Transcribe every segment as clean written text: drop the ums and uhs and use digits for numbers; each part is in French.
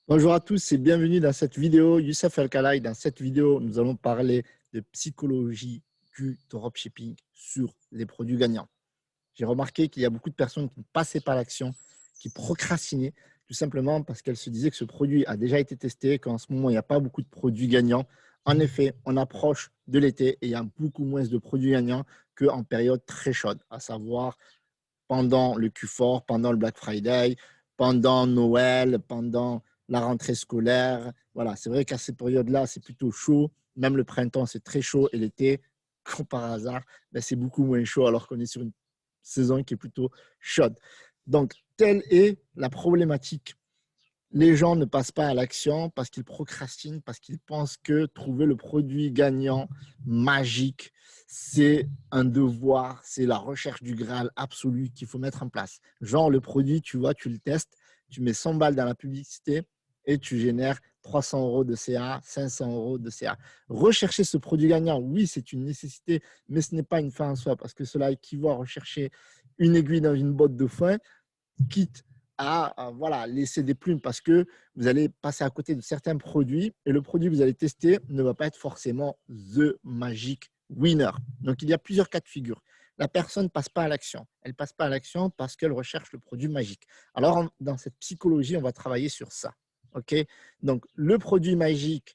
Bonjour à tous et bienvenue dans cette vidéo. Youssef El-Kalaï. Dans cette vidéo, nous allons parler de psychologie du dropshipping sur les produits gagnants. J'ai remarqué qu'il y a beaucoup de personnes qui ne passaient pas à l'action, qui procrastinaient, tout simplement parce qu'elles se disaient que ce produit a déjà été testé, qu'en ce moment, il n'y a pas beaucoup de produits gagnants. En effet, on approche de l'été et il y a beaucoup moins de produits gagnants qu'en période très chaude, à savoir pendant le Q4, pendant le Black Friday, pendant Noël, pendant la rentrée scolaire. Voilà, c'est vrai qu'à cette période-là, c'est plutôt chaud. Même le printemps, c'est très chaud. Et l'été, comme par hasard, ben, c'est beaucoup moins chaud alors qu'on est sur une saison qui est plutôt chaude. Donc, telle est la problématique. Les gens ne passent pas à l'action parce qu'ils procrastinent, parce qu'ils pensent que trouver le produit gagnant, magique, c'est un devoir, c'est la recherche du Graal absolu qu'il faut mettre en place. Genre, le produit, tu vois, tu le testes, tu mets 100 balles dans la publicité et tu génères 300 euros de CA, 500 euros de CA. Rechercher ce produit gagnant, oui, c'est une nécessité, mais ce n'est pas une fin en soi parce que cela équivaut à rechercher une aiguille dans une botte de foin, quitte à voilà, laisser des plumes parce que vous allez passer à côté de certains produits et le produit que vous allez tester ne va pas être forcément the magic winner. Donc, il y a plusieurs cas de figure. La personne ne passe pas à l'action. Elle ne passe pas à l'action parce qu'elle recherche le produit magique. Alors, dans cette psychologie, on va travailler sur ça. OK? Donc, le produit magique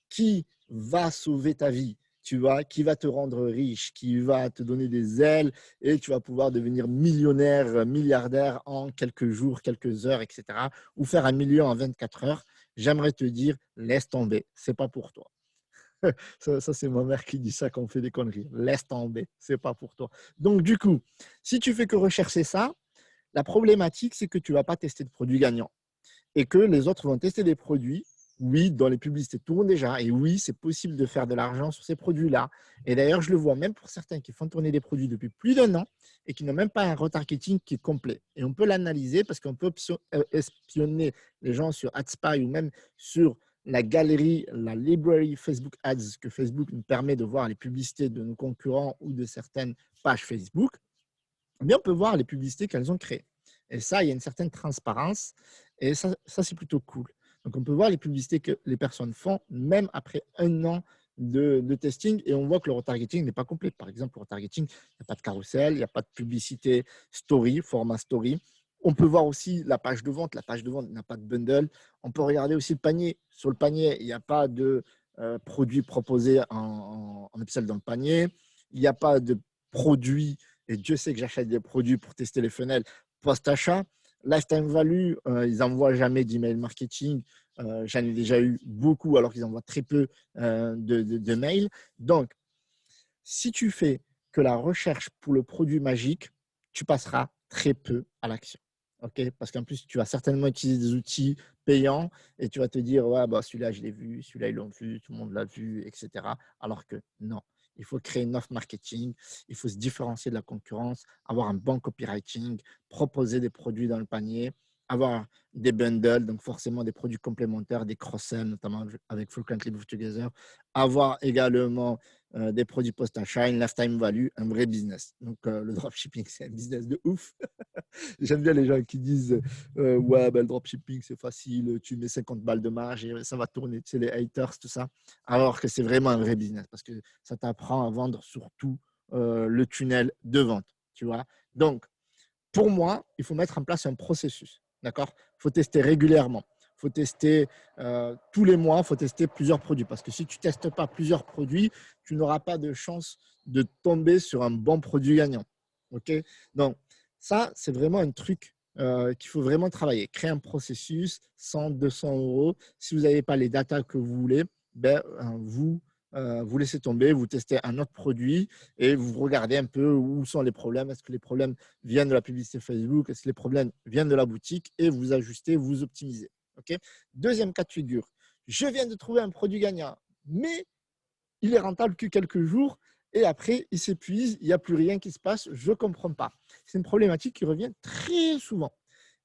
qui va sauver ta vie, tu vois, qui va te rendre riche, qui va te donner des ailes et tu vas pouvoir devenir millionnaire, milliardaire en quelques jours, quelques heures, etc. Ou faire 1 million en 24 heures. J'aimerais te dire, laisse tomber, c'est pas pour toi. Ça c'est ma mère qui dit ça quand on fait des conneries. Laisse tomber, c'est pas pour toi. Donc, du coup, si tu fais que rechercher ça, la problématique, c'est que tu ne vas pas tester de produits gagnants et que les autres vont tester des produits. Oui, dans les publicités tournent déjà. Et oui, c'est possible de faire de l'argent sur ces produits-là. Et d'ailleurs, je le vois même pour certains qui font tourner des produits depuis plus d'un an et qui n'ont même pas un retargeting qui est complet. Et on peut l'analyser parce qu'on peut espionner les gens sur AdSpy ou même sur la galerie, la library Facebook Ads que Facebook nous permet de voir les publicités de nos concurrents ou de certaines pages Facebook. Eh bien, on peut voir les publicités qu'elles ont créées. Et ça, il y a une certaine transparence. Et ça c'est plutôt cool. Donc, on peut voir les publicités que les personnes font, même après un an de testing. Et on voit que le retargeting n'est pas complet. Par exemple, le retargeting, il n'y a pas de carrousel, il n'y a pas de publicité story, format story. On peut voir aussi la page de vente. La page de vente n'a pas de bundle. On peut regarder aussi le panier. Sur le panier, il n'y a pas de produits proposés en upsell dans le panier. Il n'y a pas de produits et Dieu sait que j'achète des produits pour tester les funnels post-achat. Lifetime value, ils n'envoient jamais d'email marketing. J'en ai déjà eu beaucoup alors qu'ils envoient très peu de mails. Donc, si tu fais que la recherche pour le produit magique, tu passeras très peu à l'action. Okay, parce qu'en plus, tu vas certainement utiliser des outils payants et tu vas te dire, ouais, bah, celui-là, je l'ai vu, celui-là, ils l'ont vu, tout le monde l'a vu, etc. Alors que non, il faut créer une offre marketing, il faut se différencier de la concurrence, avoir un bon copywriting, proposer des produits dans le panier, avoir des bundles, donc forcément des produits complémentaires, des cross-sell, notamment avec Frequently Booked Together, avoir également des produits post-achat, une lifetime value, un vrai business. Donc, le dropshipping, c'est un business de ouf. J'aime bien les gens qui disent ouais, ben, le dropshipping, c'est facile, tu mets 50 balles de marge et ça va tourner, tu sais, les haters, tout ça. Alors que c'est vraiment un vrai business parce que ça t'apprend à vendre surtout le tunnel de vente, tu vois. Donc, pour moi, il faut mettre en place un processus, d'accord? Il faut tester régulièrement. Il faut tester tous les mois, il faut tester plusieurs produits. Parce que si tu ne testes pas plusieurs produits, tu n'auras pas de chance de tomber sur un bon produit gagnant. OK? Donc, ça, c'est vraiment un truc qu'il faut vraiment travailler. Créer un processus, 100, 200 euros. Si vous n'avez pas les datas que vous voulez, ben, vous laissez tomber, vous testez un autre produit et vous regardez un peu où sont les problèmes. Est-ce que les problèmes viennent de la publicité Facebook? Est-ce que les problèmes viennent de la boutique? Et vous ajustez, vous optimisez. Okay. Deuxième cas de figure. Je viens de trouver un produit gagnant, mais il est rentable que quelques jours et après, il s'épuise, il n'y a plus rien qui se passe, je ne comprends pas. C'est une problématique qui revient très souvent.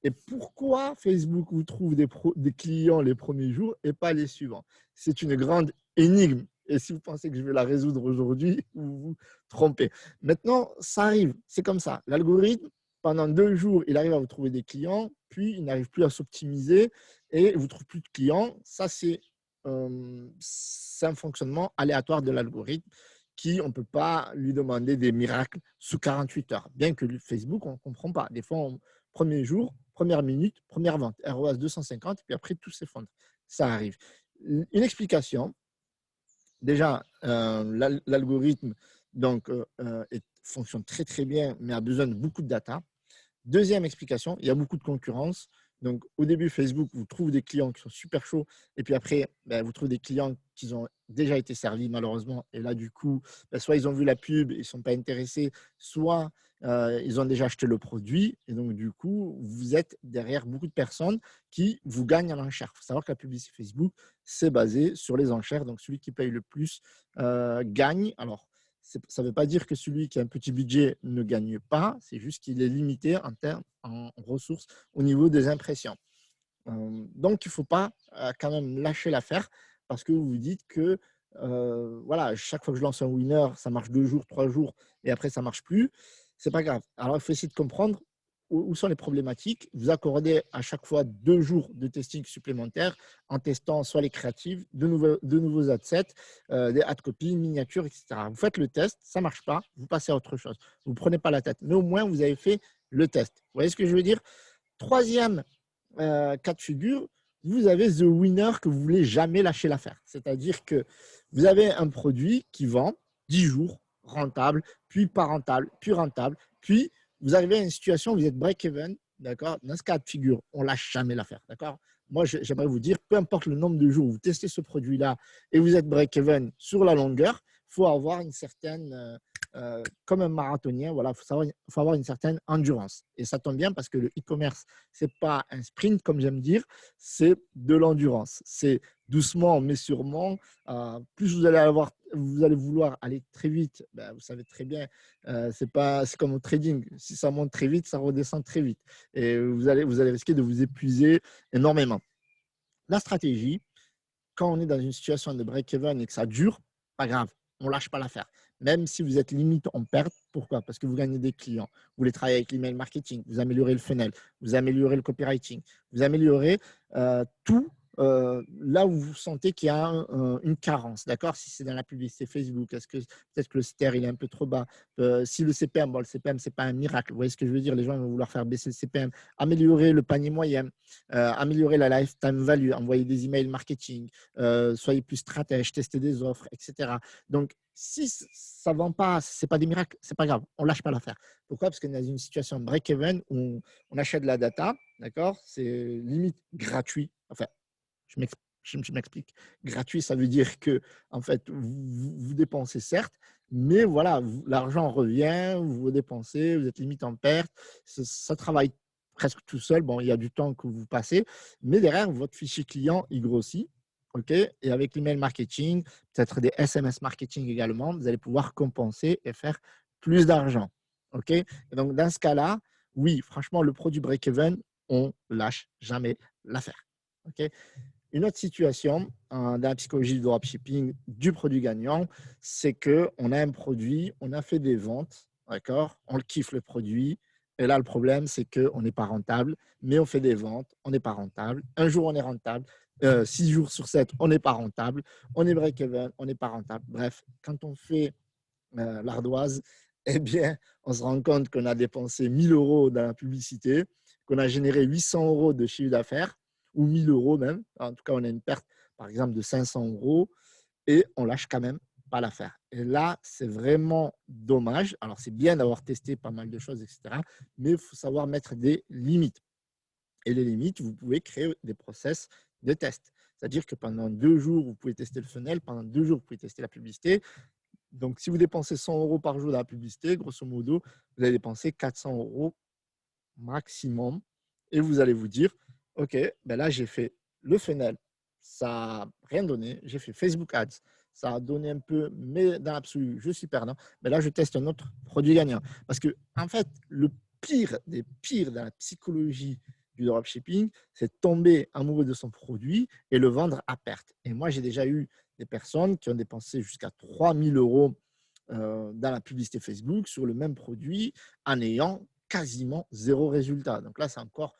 Et pourquoi Facebook vous trouve des clients les premiers jours et pas les suivants? C'est une grande énigme. Et si vous pensez que je vais la résoudre aujourd'hui, vous vous trompez. Maintenant, ça arrive, c'est comme ça. L'algorithme, Pendant 2 jours, il arrive à vous trouver des clients, puis il n'arrive plus à s'optimiser et il ne vous trouve plus de clients. Ça, c'est un fonctionnement aléatoire de l'algorithme qui, on ne peut pas lui demander des miracles sous 48 heures. Bien que Facebook, on ne comprend pas. Des fois, premier jour, première minute, première vente, ROAS 250, puis après, tout s'effondre. Ça arrive. Une explication, déjà, l'algorithme fonctionne très, très bien, mais a besoin de beaucoup de data. Deuxième explication, il y a beaucoup de concurrence. Donc, au début, Facebook vous trouve des clients qui sont super chauds. Et puis après, vous trouvez des clients qui ont déjà été servis, malheureusement. Et là, du coup, soit ils ont vu la pub, ils ne sont pas intéressés, soit ils ont déjà acheté le produit. Et donc, du coup, vous êtes derrière beaucoup de personnes qui vous gagnent en enchère. Il faut savoir que la publicité Facebook, c'est basé sur les enchères. Donc, celui qui paye le plus gagne. Alors, ça ne veut pas dire que celui qui a un petit budget ne gagne pas, c'est juste qu'il est limité en ressources au niveau des impressions. Donc, il ne faut pas quand même lâcher l'affaire parce que vous vous dites que voilà, chaque fois que je lance un winner, ça marche 2 jours, 3 jours et après, ça ne marche plus. Ce n'est pas grave. Alors, il faut essayer de comprendre où sont les problématiques. Vous accordez à chaque fois 2 jours de testing supplémentaires en testant soit les créatives, de nouveaux adsets, des ad copies, miniatures, etc. Vous faites le test, ça ne marche pas, vous passez à autre chose. Vous ne prenez pas la tête. Mais au moins, vous avez fait le test. Vous voyez ce que je veux dire? Troisième cas de figure, vous avez the winner que vous ne voulez jamais lâcher l'affaire. C'est-à-dire que vous avez un produit qui vend 10 jours, rentable, puis pas rentable, puis rentable, puis vous arrivez à une situation où vous êtes break-even, d'accord? Dans ce cas de figure, on ne lâche jamais l'affaire, d'accord? Moi, j'aimerais vous dire, peu importe le nombre de jours où vous testez ce produit-là et vous êtes break-even sur la longueur, il faut avoir une certaine comme un marathonien, voilà, faut avoir une certaine endurance. Et ça tombe bien parce que le e-commerce, ce n'est pas un sprint, comme j'aime dire, c'est de l'endurance. C'est doucement, mais sûrement. Plus vous allez vouloir aller très vite, vous savez très bien, c'est comme au trading. Si ça monte très vite, ça redescend très vite. Et vous allez risquer de vous épuiser énormément. La stratégie, quand on est dans une situation de break-even et que ça dure, pas grave, on ne lâche pas l'affaire. Même si vous êtes limite en perte, pourquoi? Parce que vous gagnez des clients, vous voulez travailler avec l'email marketing, vous améliorez le funnel, vous améliorez le copywriting, vous améliorez tout là où vous sentez qu'il y a une carence. D'accord? Si c'est dans la publicité Facebook, est-ce que peut-être que le CTR il est un peu trop bas? Si le CPM, bon, le CPM, ce n'est pas un miracle. Vous voyez ce que je veux dire? Les gens vont vouloir faire baisser le CPM, améliorer le panier moyen, améliorer la lifetime value, envoyer des emails marketing, soyez plus stratège, testez des offres, etc. Donc, si ça ne vend pas, ce n'est pas des miracles, ce n'est pas grave, on ne lâche pas l'affaire. Pourquoi? Parce qu'on est dans une situation break-even où on achète de la data, d'accord? C'est limite gratuit. Enfin, je m'explique. Gratuit, ça veut dire que en fait, vous dépensez certes, mais voilà, l'argent revient, vous dépensez, vous êtes limite en perte, ça travaille presque tout seul. Bon, il y a du temps que vous passez, mais derrière, votre fichier client, il grossit. OK? Et avec l'email marketing, peut-être des SMS marketing également, vous allez pouvoir compenser et faire plus d'argent. OK? Et donc, dans ce cas-là, oui, franchement, le produit break-even, on lâche jamais l'affaire. OK? Une autre situation dans la psychologie du dropshipping du produit gagnant, c'est qu'on a un produit, on a fait des ventes, d'accord? On le kiffe le produit. Et là, le problème, c'est qu'on n'est pas rentable, mais on fait des ventes, on n'est pas rentable. Un jour, on est rentable. 6 jours sur 7, on n'est pas rentable. On est break-even, on n'est pas rentable. Bref, quand on fait l'ardoise, eh bien, on se rend compte qu'on a dépensé 1 000 euros dans la publicité, qu'on a généré 800 euros de chiffre d'affaires, ou 1 000 euros même. En tout cas, on a une perte, par exemple, de 500 euros et on lâche quand même pas l'affaire. Et là, c'est vraiment dommage. Alors, c'est bien d'avoir testé pas mal de choses, etc. Mais il faut savoir mettre des limites. Et les limites, vous pouvez créer des process de test. C'est-à-dire que pendant 2 jours, vous pouvez tester le funnel. Pendant 2 jours, vous pouvez tester la publicité. Donc, si vous dépensez 100 euros par jour dans la publicité, grosso modo, vous allez dépenser 400 euros maximum. Et vous allez vous dire, OK, ben là, j'ai fait le funnel, ça n'a rien donné. J'ai fait Facebook Ads, ça a donné un peu, mais dans l'absolu, je suis perdant. Mais là, je teste un autre produit gagnant. Parce que, en fait, le pire des pires dans la psychologie du dropshipping, c'est de tomber amoureux de son produit et le vendre à perte. Et moi, j'ai déjà eu des personnes qui ont dépensé jusqu'à 3 000 euros dans la publicité Facebook sur le même produit en ayant quasiment zéro résultat. Donc là, c'est encore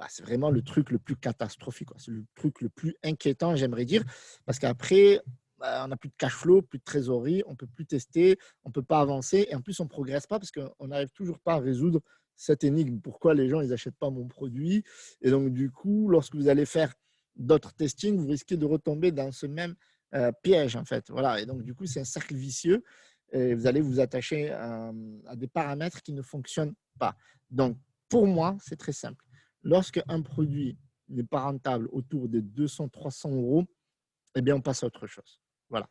c'est vraiment le truc le plus catastrophique. C'est le truc le plus inquiétant, j'aimerais dire, parce qu'après, on n'a plus de cash flow, plus de trésorerie, on ne peut plus tester, on ne peut pas avancer et en plus, on ne progresse pas parce qu'on n'arrive toujours pas à résoudre cette énigme. Pourquoi les gens n'achètent pas mon produit? Et donc, du coup, lorsque vous allez faire d'autres testings, vous risquez de retomber dans ce même piège, en fait. Voilà. Et donc, du coup, c'est un cercle vicieux et vous allez vous attacher à des paramètres qui ne fonctionnent pas. Donc, pour moi, c'est très simple. Lorsque un produit n'est pas rentable autour de 200-300 euros, eh bien, on passe à autre chose. Voilà.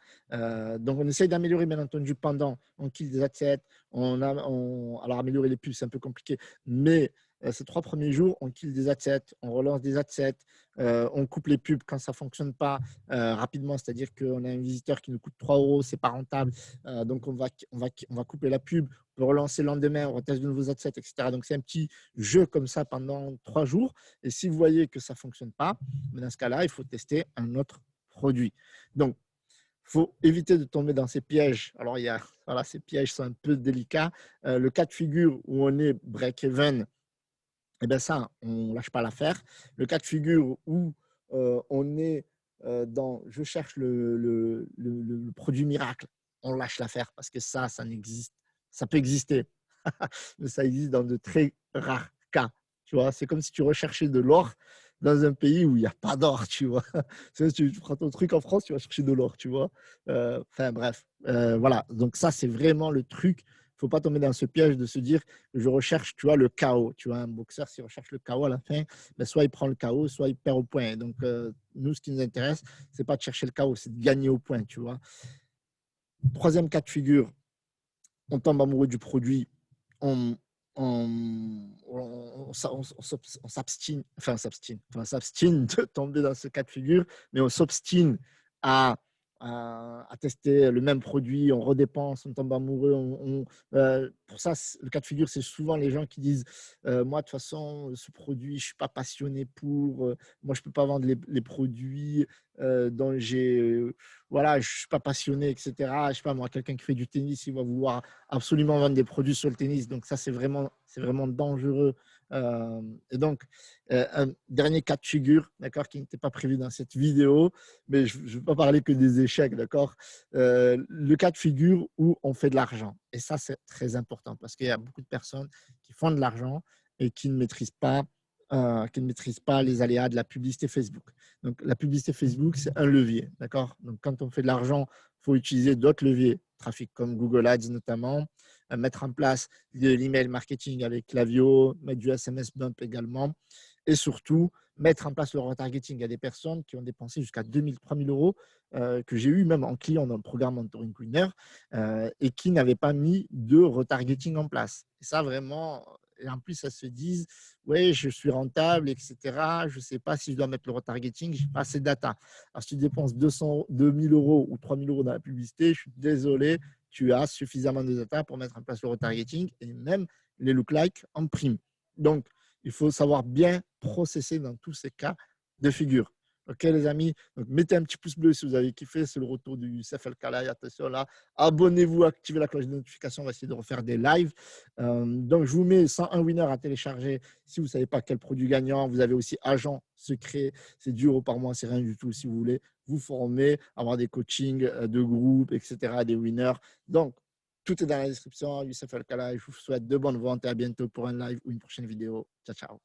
Donc, on essaye d'améliorer, bien entendu, pendant, on kill des assets. Alors, améliorer les pubs, c'est un peu compliqué, mais ces 3 premiers jours, on kill des assets, on relance des assets, on coupe les pubs quand ça ne fonctionne pas rapidement, c'est-à-dire qu'on a un visiteur qui nous coûte 3 euros, c'est pas rentable, donc on va couper la pub, on peut relancer le lendemain, on reteste de nouveaux assets, etc. Donc, c'est un petit jeu comme ça pendant 3 jours. Et si vous voyez que ça ne fonctionne pas, dans ce cas-là, il faut tester un autre produit. Donc, il faut éviter de tomber dans ces pièges. Alors, ces pièges sont un peu délicats. Le cas de figure où on est break-even, eh bien ça, on ne lâche pas l'affaire. Le cas de figure où on est dans je cherche le produit miracle, on lâche l'affaire parce que ça n'existe. Ça peut exister, mais ça existe dans de très rares cas. Tu vois, c'est comme si tu recherchais de l'or dans un pays où il n'y a pas d'or, tu vois. Tu prends ton truc en France, tu vas chercher de l'or, tu vois. Enfin bref, voilà. Donc ça, c'est vraiment le truc. Il ne faut pas tomber dans ce piège de se dire que je recherche, tu vois, le chaos. Tu vois, un boxeur, s'il recherche le chaos à la fin, ben, soit il prend le chaos, soit il perd au point. Donc, nous, ce qui nous intéresse, ce n'est pas de chercher le chaos, c'est de gagner au point, tu vois. Troisième cas de figure, on tombe amoureux du produit, on s'abstine, de tomber dans ce cas de figure, mais on s'obstine à, à tester le même produit, on redépense, on tombe amoureux. Pour ça, le cas de figure, c'est souvent les gens qui disent moi, de toute façon, ce produit, je ne suis pas passionné pour, moi, je ne peux pas vendre les produits dont voilà, je ne suis pas passionné, etc. Je ne sais pas, moi, quelqu'un qui fait du tennis, il va vouloir absolument vendre des produits sur le tennis. Donc, ça, c'est vraiment dangereux. Et donc, un dernier cas de figure, d'accord, qui n'était pas prévu dans cette vidéo, mais je ne veux pas parler que des échecs, d'accord. Le cas de figure où on fait de l'argent. Et ça, c'est très important parce qu'il y a beaucoup de personnes qui font de l'argent et qui ne maîtrisent pas les aléas de la publicité Facebook. Donc, la publicité Facebook, c'est un levier, d'accord. Donc, quand on fait de l'argent, il faut utiliser d'autres leviers, trafic comme Google Ads notamment, mettre en place de l'email marketing avec Klaviyo, mettre du SMS Bump également, et surtout mettre en place le retargeting. Il y a des personnes qui ont dépensé jusqu'à 2 000, 3 000 euros que j'ai eu même en client dans le programme Mentoring Winner et qui n'avaient pas mis de retargeting en place. Et ça, vraiment, et en plus, elles se disent oui, je suis rentable, etc. Je ne sais pas si je dois mettre le retargeting, je n'ai pas assez de data. Alors, si tu dépenses 2 000 euros ou 3 000 euros dans la publicité, je suis désolé, tu as suffisamment de data pour mettre en place le retargeting et même les look-like en prime. Donc, il faut savoir bien processer dans tous ces cas de figure. Ok, les amis, donc mettez un petit pouce bleu si vous avez kiffé. C'est le retour du Youssef El Khalai. Attention là, abonnez-vous, activez la cloche de notification. On va essayer de refaire des lives. Donc, je vous mets 101 winners à télécharger si vous ne savez pas quel produit gagnant. Vous avez aussi agent secret. C'est 10 euros par mois, c'est rien du tout si vous voulez vous former, avoir des coachings de groupe, etc., des winners. Donc, tout est dans la description. Youssef El Khalai, je vous souhaite de bonnes ventes et à bientôt pour un live ou une prochaine vidéo. Ciao, ciao.